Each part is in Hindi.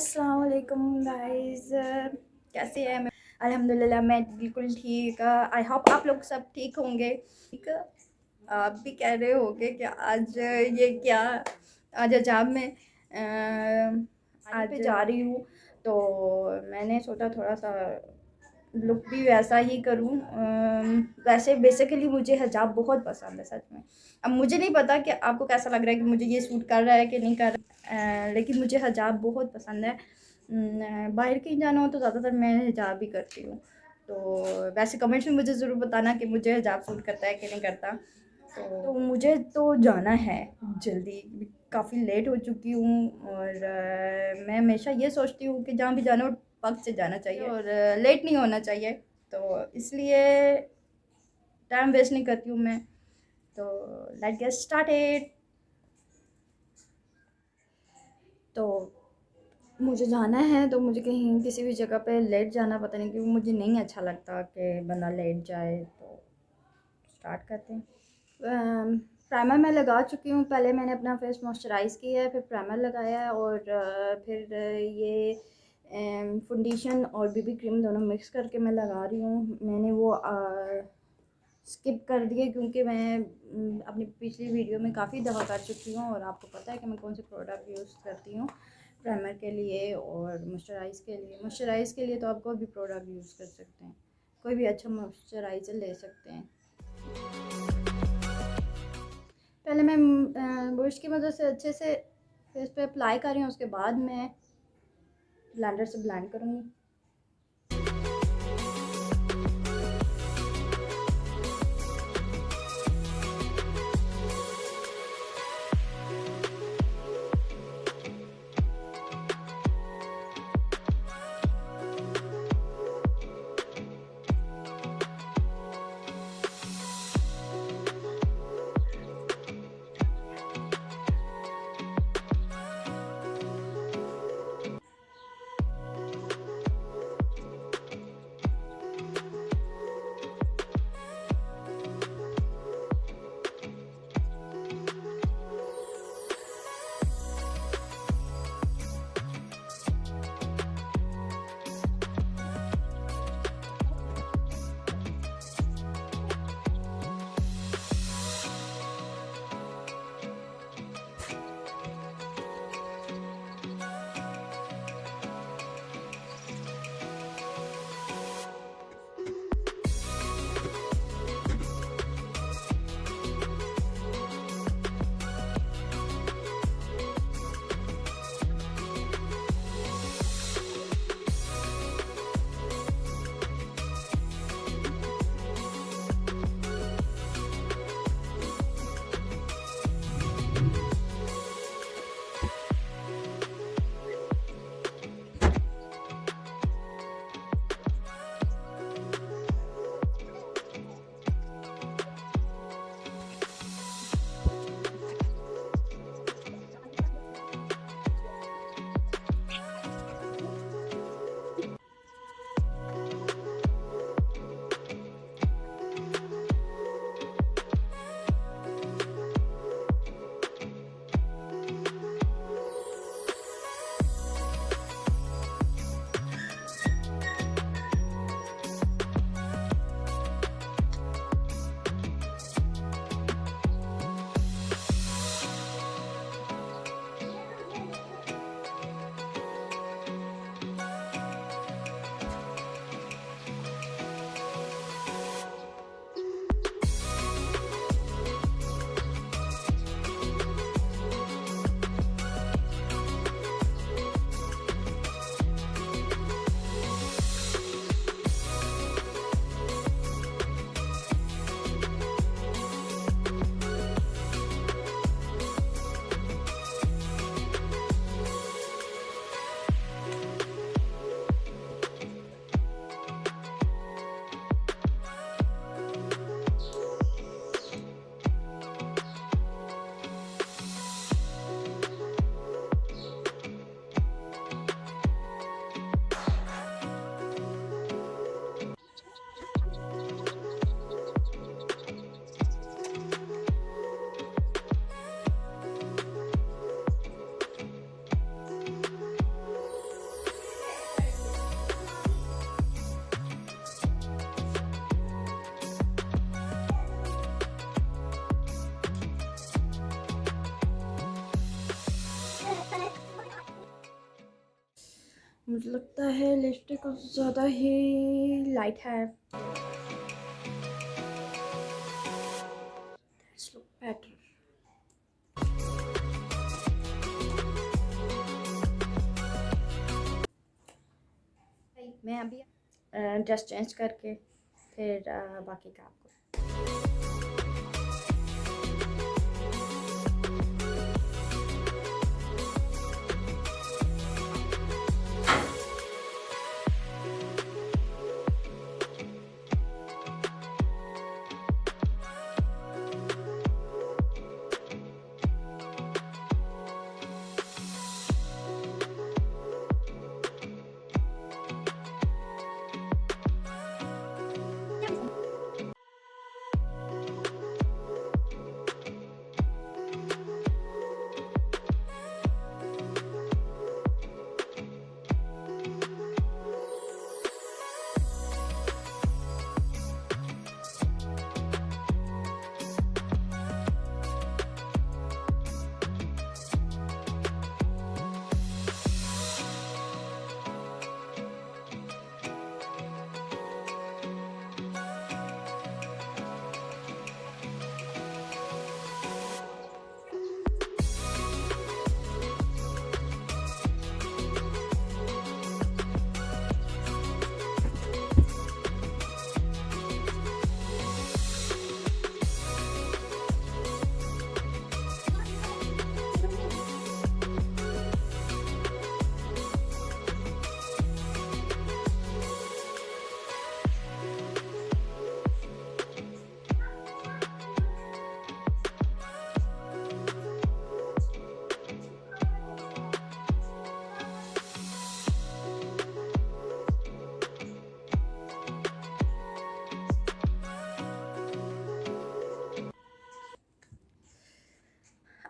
अस्सलाम वालेकुम गाइस, कैसे हैं? अल्हम्दुलिल्लाह मैं बिल्कुल ठीक। आई होप आप लोग सब ठीक होंगे। ठीक, आप भी कह रहे होंगे कि आज ये क्या, आज हिजाब में आज पे जा रही हूँ, तो मैंने सोचा थोड़ा सा लुक भी वैसा ही करूँ। वैसे बेसिकली मुझे हिजाब बहुत पसंद है, सच में। अब मुझे नहीं पता कि आपको कैसा लग रहा है कि मुझे ये सूट कर रहा है कि नहीं कर रहा, लेकिन मुझे हिजाब बहुत पसंद है। बाहर कहीं जाना हो तो ज़्यादातर मैं हिजाब ही करती हूँ। तो वैसे कमेंट्स में मुझे ज़रूर बताना कि मुझे हिजाब सूट करता है कि नहीं करता। तो मुझे तो जाना है जल्दी, काफ़ी लेट हो चुकी हूँ। और मैं हमेशा ये सोचती हूँ कि जहाँ भी जाना हो वक्त से जाना चाहिए और लेट नहीं होना चाहिए, तो इसलिए टाइम वेस्ट नहीं करती हूँ मैं। तो लेट्स गेट स्टार्टेड। तो मुझे जाना है, तो मुझे कहीं किसी भी जगह पे लेट जाना, पता नहीं क्यों मुझे नहीं अच्छा लगता कि बंदा लेट जाए। तो स्टार्ट करते हैं। प्राइमर मैं लगा चुकी हूँ। पहले मैंने अपना फेस मॉइस्चराइज़ किया है, फिर प्राइमर लगाया है, और फिर ये फाउंडेशन और बीबी क्रीम दोनों मिक्स करके मैं लगा रही हूँ। मैंने वो स्किप कर दिए क्योंकि मैं अपनी पिछली वीडियो में काफ़ी दफ़ा कर चुकी हूँ, और आपको पता है कि मैं कौन से प्रोडक्ट यूज़ करती हूँ प्राइमर के लिए और मॉइस्चराइज़ के लिए। मॉइस्चराइज़ के लिए तो आप कोई भी प्रोडक्ट यूज़ कर सकते हैं, कोई भी अच्छा मॉइस्चराइज़र ले सकते हैं। पहले मैं ब्रश की मदद से अच्छे से फेस पे अप्लाई कर रही हूँ, उसके बाद मैं ब्लेंडर से ब्लेंड करूँगी। मुझे लगता है लिपस्टिक कुछ ज़्यादा ही लाइट है। Let's look better. मैं अभी ड्रेस चेंज करके फिर बाकी का आपको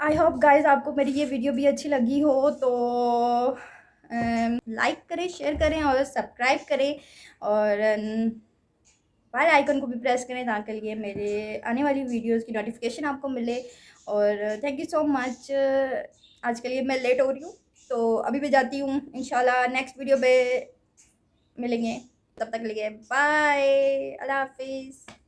आई होप गाइस आपको मेरी ये वीडियो भी अच्छी लगी हो तो लाइक करें, शेयर करें और सब्सक्राइब करें और बेल आइकन को भी प्रेस करें ताकि लिए मेरे आने वाली वीडियोस की नोटिफिकेशन आपको मिले। और थैंक यू सो मच। आज के लिए मैं लेट हो रही हूँ तो अभी मैं जाती हूँ, इंशाल्लाह नेक्स्ट वीडियो पे मिलेंगे, तब तक के लिए बाय, अल्लाह हाफिज़।